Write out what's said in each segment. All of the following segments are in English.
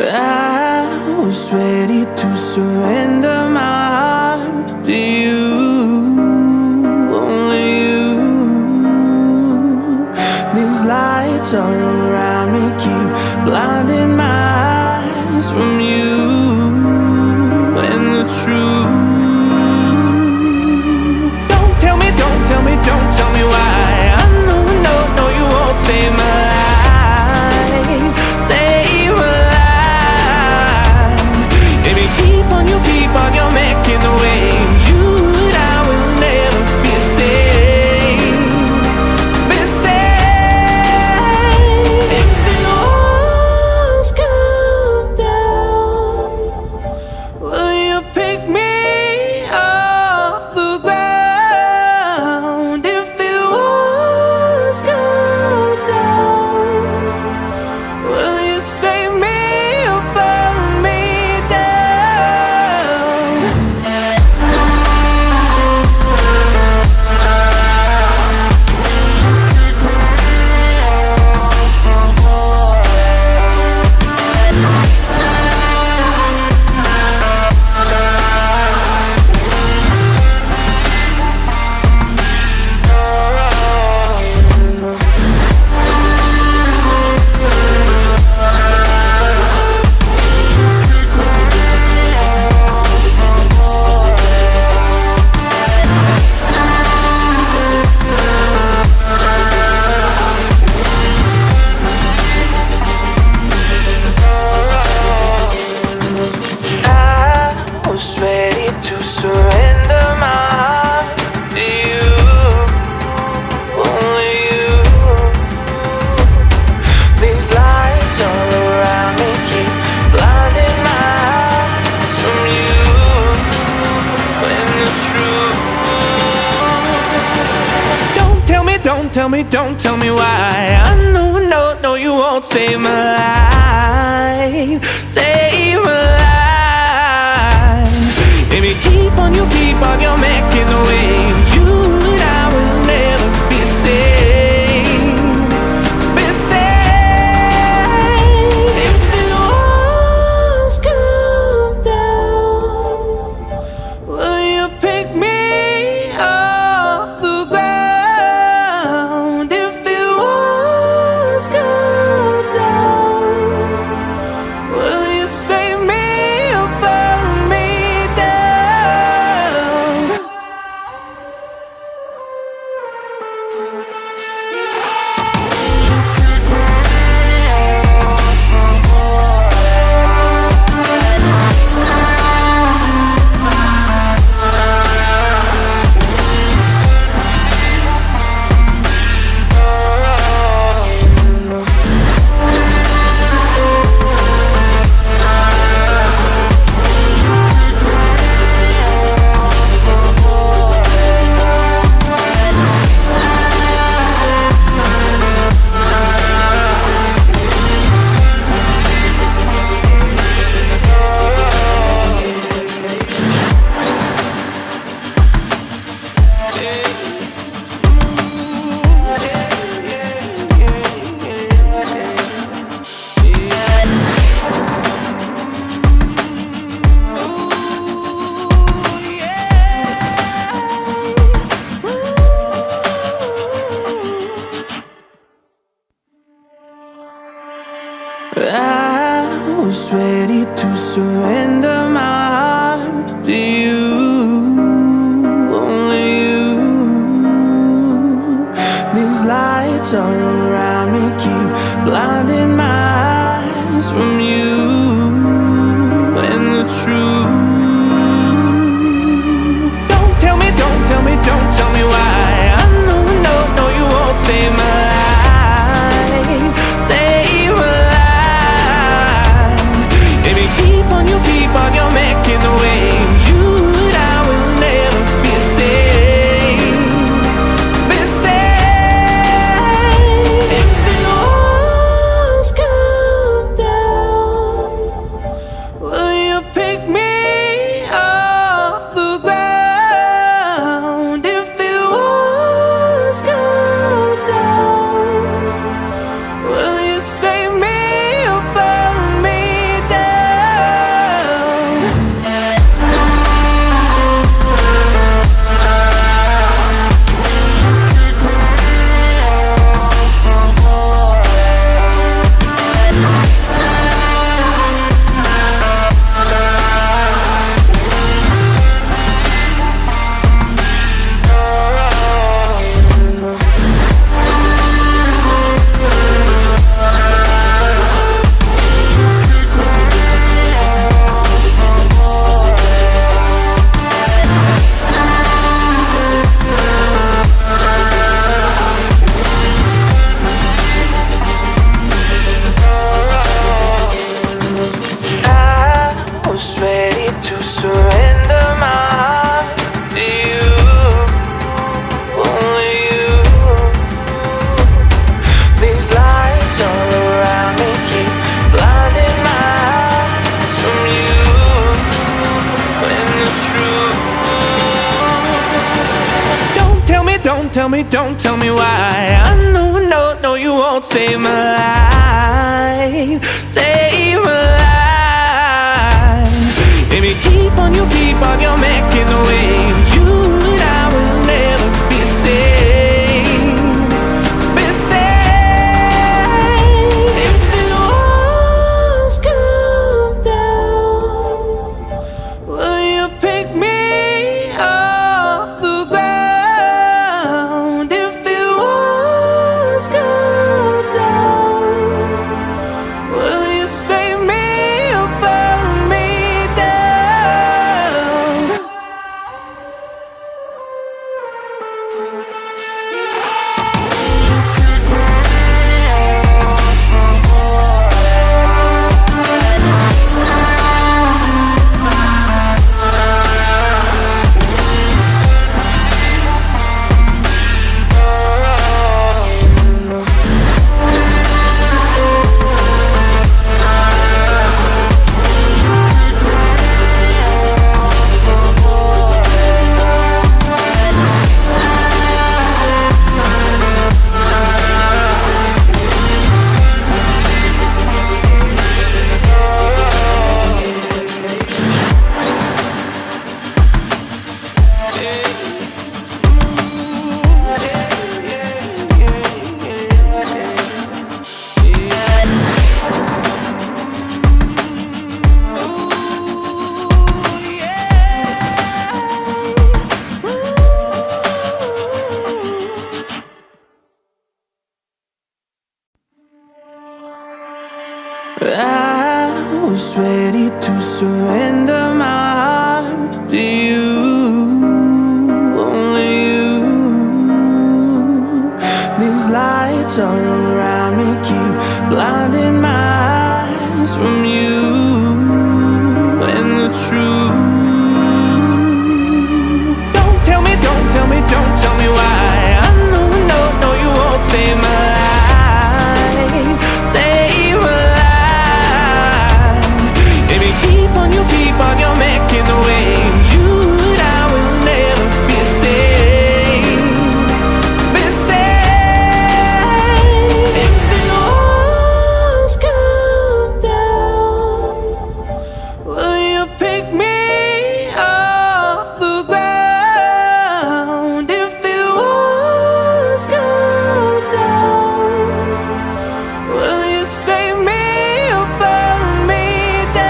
I was ready to surrender my heart to you, only you. These lights all around me keep blinding my eyes from you and the truth. Don't tell me, don't tell me, don't tell me why. I know, no, you won't save my life, save my life. Baby, keep on, you're making the waves. You and I will never be safe, be safe. If the walls come down, will you pick me off the ground? If the walls come down, will you save me or burn me down? I was ready to surrender my heart to you, only you. These lights all around me keep blinding my eyes from you and the truth. Don't tell me, don't tell me, don't tell me why. I know, no, you won't save my life, save my life. Baby, keep on, you're making the waves. You and I will never be safe, be safe. If the walls come down, will you pick me off the ground? If the walls come down, will you save me or burn me down? I was ready to surrender my heart to you, only you. These lights all around me keep blinding my eyes from you and the truth. Don't tell me, don't tell me, don't tell me why. I know, no, you won't save my life, save my life. Baby, keep on, you're making the waves. You and I will never be safe, be safe. If the don't tell me why. I know, no, you won't save my life. Save my life. Baby, keep on, you're making the waves. You and I will never be saved. Be saved. If the walls come down, will you pick me off the ground? If the walls come down, will you save me or burn me down? I was ready to surrender my heart to you, only you. These lights all around me keep blinding my eyes from you and the truth. Don't tell me why. I know, no, you won't save my life. Save my life. Baby, keep on, you're making the waves. You and I will never be saved. Be saved. If the walls come down, will you pick me off the ground? If the walls come down, will you save me or burn me down?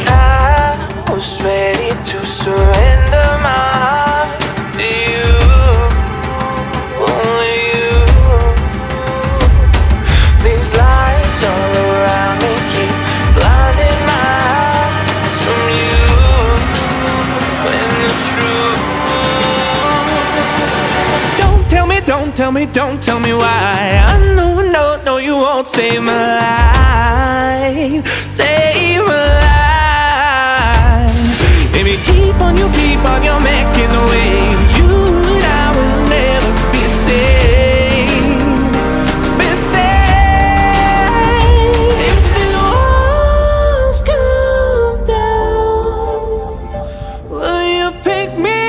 I was ready to surrender my heart to you, only you. These lights all around me keep blinding my eyes from you and the truth. Don't tell me why. I know, no, you won't save my life. Save my life. Baby, keep on, you're making the waves. You and I will never be saved. Be saved. If the walls come down, will you pick me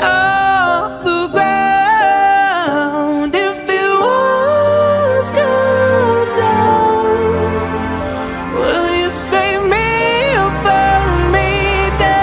off the ground? If the walls come down, will you save me or burn me down?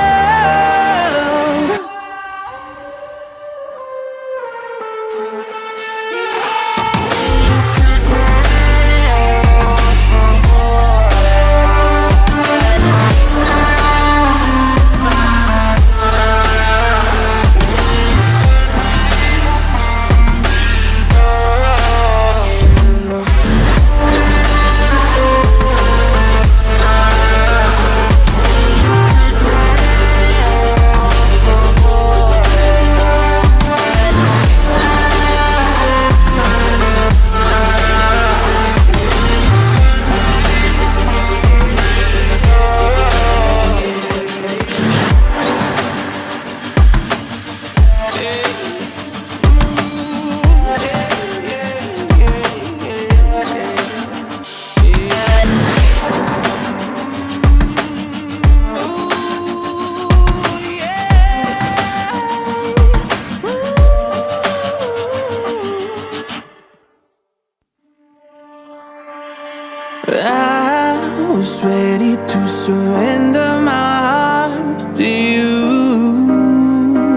was ready to surrender my heart to you,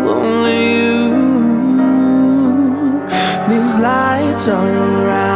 only you. These lights all around